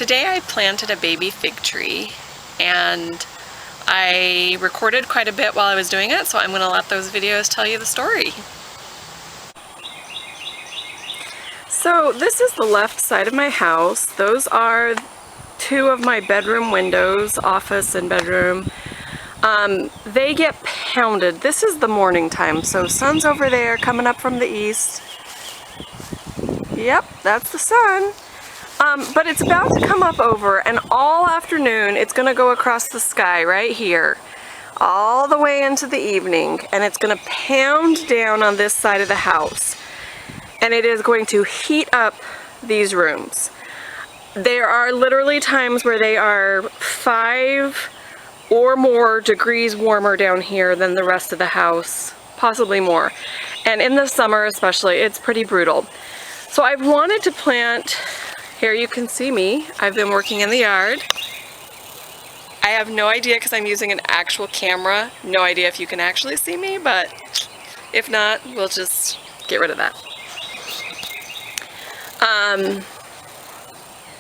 Today I planted a baby fig tree and I recorded quite a bit while I was doing it, so I'm going to let those videos tell you the story. So this is the left side of my house. Those are two of my bedroom windows, office and bedroom. They get pounded. This is the morning time, so sun's over there coming up from the east. Yep, that's the sun. But it's about to come up over, and all afternoon it's going to go across the sky right here, all the way into the evening, and it's going to pound down on this side of the house. And it is going to heat up these rooms. There are literally times where they are 5 or more degrees warmer down here than the rest of the house, possibly more. And in the summer especially, it's pretty brutal. So I've wanted to plant, here you can see me, I've been working in the yard. I have no idea because I'm using an actual camera, no idea if you can actually see me, but if not, we'll just get rid of that.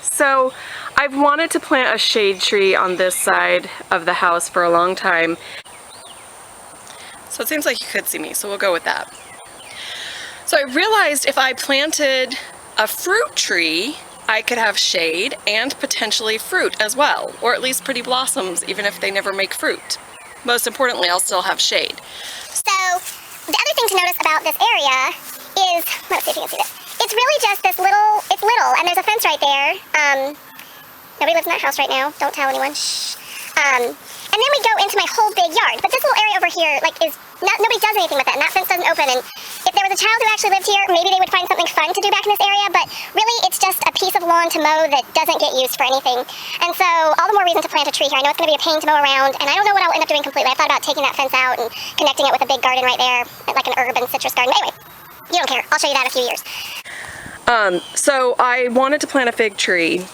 So I've wanted to plant a shade tree on this side of the house for a long time. So it seems like you could see me, so we'll go with that. So I realized if I planted a fruit tree, I could have shade and potentially fruit as well, or at least pretty blossoms, even if they never make fruit. Most importantly, I'll still have shade. So the other thing to notice about this area is, let's see if you can see this. It's really just this little, it's little, and there's a fence right there. Nobody lives in that house right now. Don't tell anyone. Shh. And then we go into my whole big yard. But this little area over here, like, is not, nobody does anything with it, and that fence doesn't open. And if there was a child who actually lived here, maybe they would find something fun to do back in this area. But really, it's just a piece of lawn to mow that doesn't get used for anything. And so, all the more reason to plant a tree here. I know it's going to be a pain to mow around, and I don't know what I'll end up doing completely. I thought about taking that fence out and connecting it with a big garden right there, like an urban citrus garden. But anyway, you don't care. I'll show you that in a few years. So I wanted to plant a fig tree.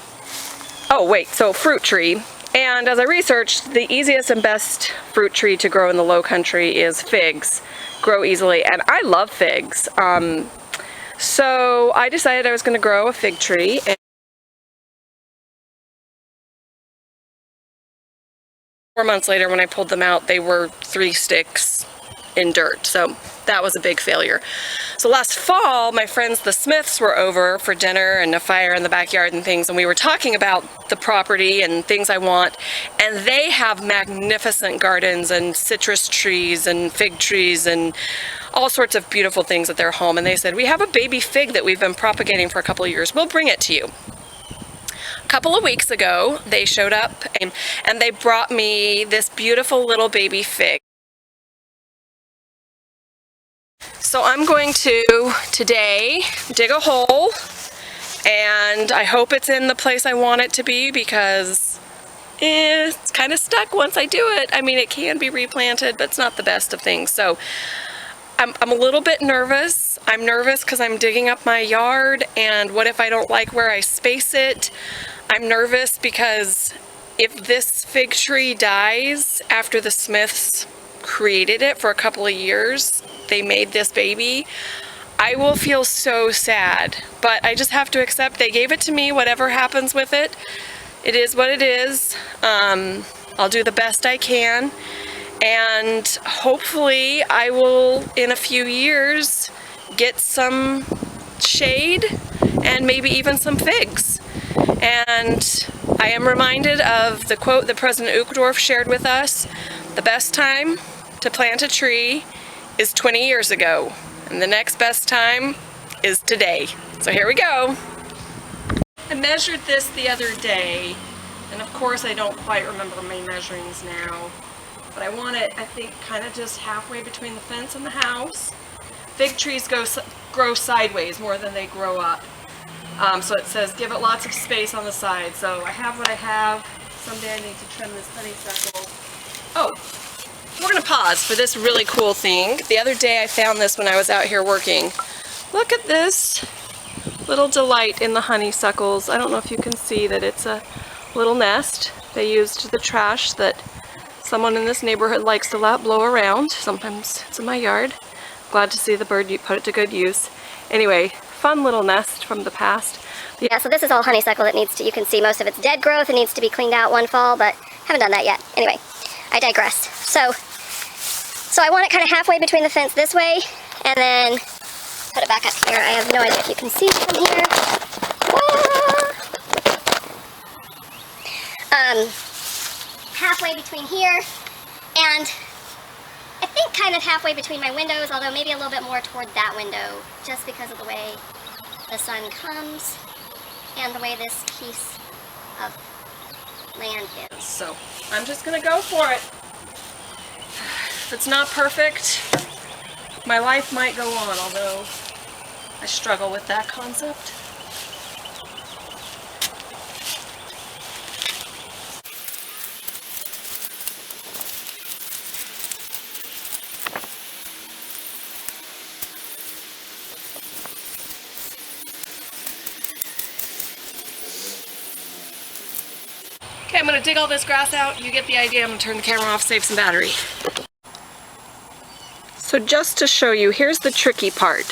Oh wait, so fruit tree. And as I researched, the easiest and best fruit tree to grow in the low country is figs. Grow easily, and I love figs. So I decided I was going to grow a fig tree. And 4 months later, when I pulled them out, they were 3 sticks in dirt. So that was a big failure. So last fall, my friends the Smiths were over for dinner and a fire in the backyard and things, and we were talking about the property and things I want, and they have magnificent gardens and citrus trees and fig trees and all sorts of beautiful things at their home, and they said, we have a baby fig that we've been propagating for a couple of years, we'll bring it to you. A couple of weeks ago, they showed up and they brought me this beautiful little baby fig. So I'm going to today dig a hole, and I hope it's in the place I want it to be because it's kind of stuck once I do it. I mean, it can be replanted, but it's not the best of things. So I'm a little bit nervous. I'm nervous because I'm digging up my yard, and what if I don't like where I space it? I'm nervous because if this fig tree dies after the Smiths created it for a couple of years, they made this baby, I will feel so sad, but I just have to accept they gave it to me. Whatever happens with it, it is what it is. I'll do the best I can, and hopefully I will in a few years get some shade and maybe even some figs. And I am reminded of the quote that President Uchtdorf shared with us: the best time to plant a tree is 20 years ago, and the next best time is today. So here we go. I measured this the other day, and of course I don't quite remember my measurings now, but I want it, I think, kind of just halfway between the fence and the house. Fig trees grow sideways more than they grow up. So it says give it lots of space on the side. So I have what I have. Someday I need to trim this honeysuckle. Oh, we're going to pause for this really cool thing. The other day I found this when I was out here working. Look at this little delight in the honeysuckles. I don't know if you can see that it's a little nest. They used the trash that someone in this neighborhood likes to let blow around. Sometimes it's in my yard. Glad to see the bird put it to good use. Anyway, fun little nest from the past. Yeah, so this is all honeysuckle that needs to, you can see most of its dead growth. It needs to be cleaned out one fall, but haven't done that yet. Anyway, I digressed. So I want it kind of halfway between the fence this way, and then put it back up here. I have no idea if you can see from here. Halfway between here, and I think kind of halfway between my windows, although maybe a little bit more toward that window, just because of the way the sun comes and the way this piece of land is. So I'm just gonna go for it. If it's not perfect, my life might go on, although I struggle with that concept. Okay, I'm gonna dig all this grass out. You get the idea. I'm gonna turn the camera off, save some battery. So just to show you, here's the tricky part.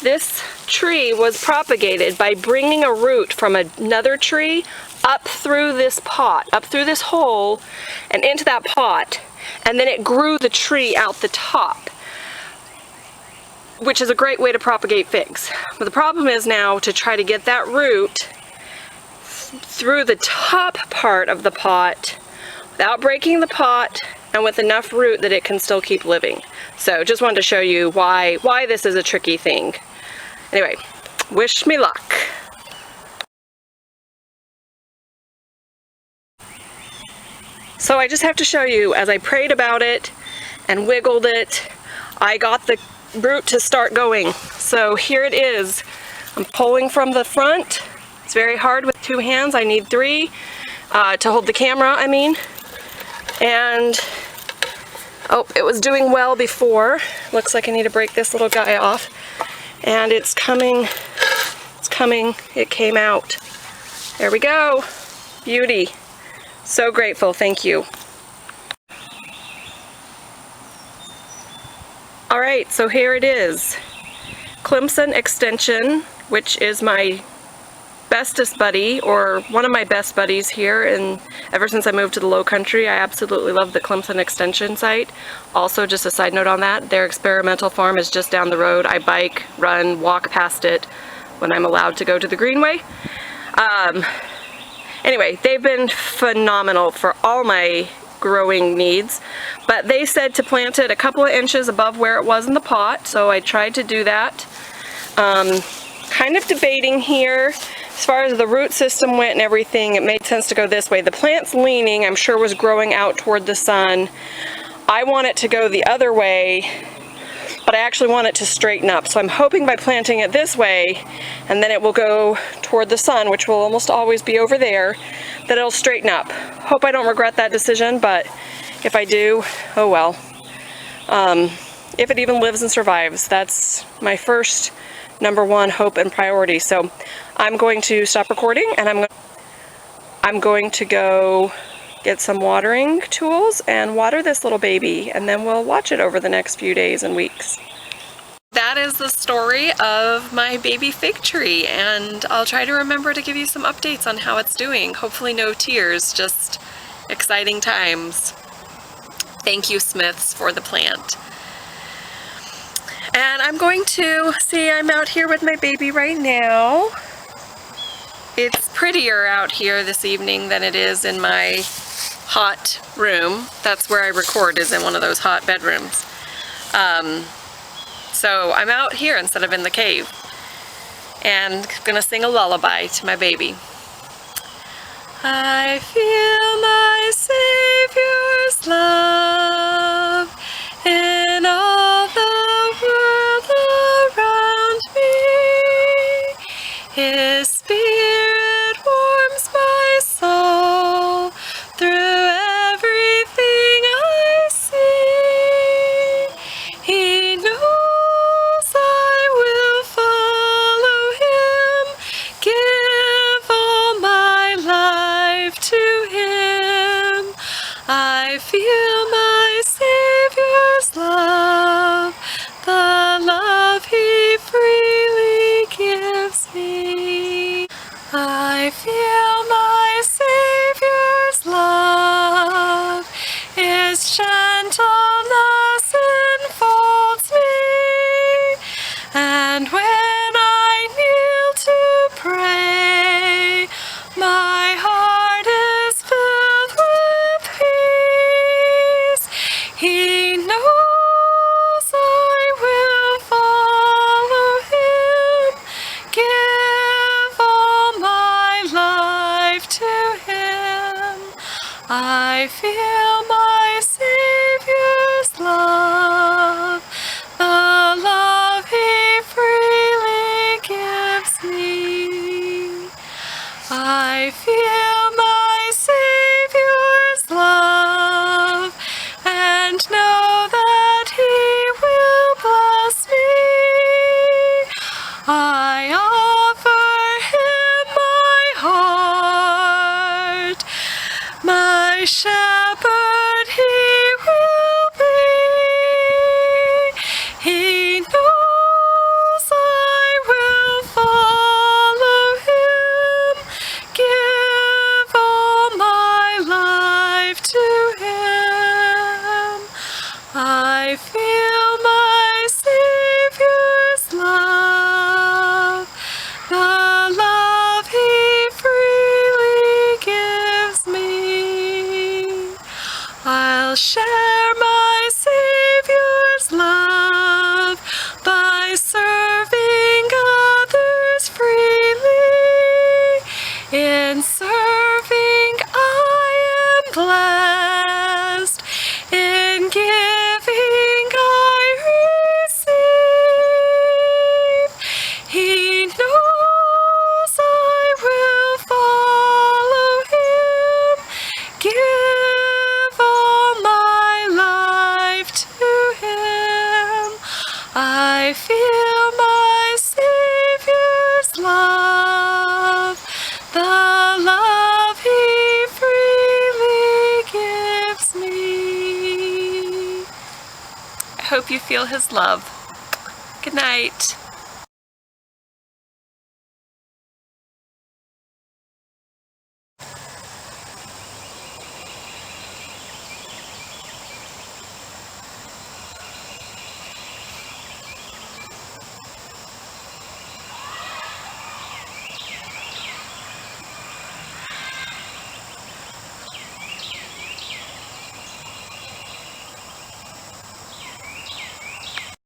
This tree was propagated by bringing a root from another tree up through this pot, up through this hole and into that pot, and then it grew the tree out the top, which is a great way to propagate figs. But the problem is now to try to get that root through the top part of the pot without breaking the pot and with enough root that it can still keep living. So just wanted to show you why this is a tricky thing. Anyway, wish me luck. So I just have to show you, as I prayed about it and wiggled it, I got the root to start going. So here it is. I'm pulling from the front. It's very hard with two hands. I need three to hold the camera, I mean. And, oh, it was doing well before. Looks like I need to break this little guy off. And it's coming, it came out. There we go. Beauty. So grateful, thank you. All right, so here it is. Clemson Extension, which is my bestest buddy, or one of my best buddies here, and ever since I moved to the Low Country, I absolutely love the Clemson Extension site. Also, just a side note on that, their experimental farm is just down the road. I bike, run, walk past it when I'm allowed to go to the Greenway. Anyway, they've been phenomenal for all my growing needs, but they said to plant it a couple of inches above where it was in the pot, so I tried to do that. Kind of debating here. As far as the root system went and everything, it made sense to go this way. The plant's leaning, I'm sure, was growing out toward the sun. I want it to go the other way, but I actually want it to straighten up. So I'm hoping by planting it this way, and then it will go toward the sun, which will almost always be over there, that it'll straighten up. Hope I don't regret that decision, but if I do, oh well. If it even lives and survives, that's my first #1 hope and priority. So I'm going to stop recording, and I'm going to go get some watering tools and water this little baby, and then we'll watch it over the next few days and weeks. That is the story of my baby fig tree, and I'll try to remember to give you some updates on how it's doing. Hopefully no tears, just exciting times. Thank you, Smiths, for the plant. And I'm going to see, I'm out here with my baby right now. It's prettier out here this evening than it is in my hot room. That's where I record, is in one of those hot bedrooms. So I'm out here instead of in the cave. And gonna sing a lullaby to my baby. I feel my Savior's love in all the world around me. His Spirit warms my soul through everything I see. He knows I will follow him, give all my life to him. I feel my Savior's love, the love he freely gives. I feel my Savior's love, His gentleness enfolds me, and when I kneel to pray, my heart is filled with peace. He knows I will follow Him, give all my life to Him. I feel my Savior's love, the love He freely gives me. I feel my Savior's love, and know that He will bless me. I offer Him my heart, my shepherd He will be. He knows I will follow Him, give all my life to Him. I feel my Savior's love, the love He freely gives me. I'll share my Savior's love by serving others freely. In serving I am blessed, in giving I receive. He knows I will follow Him, give all my life to Him. I feel my Savior's love, the love He freely gives me. I hope you feel His love. Good night.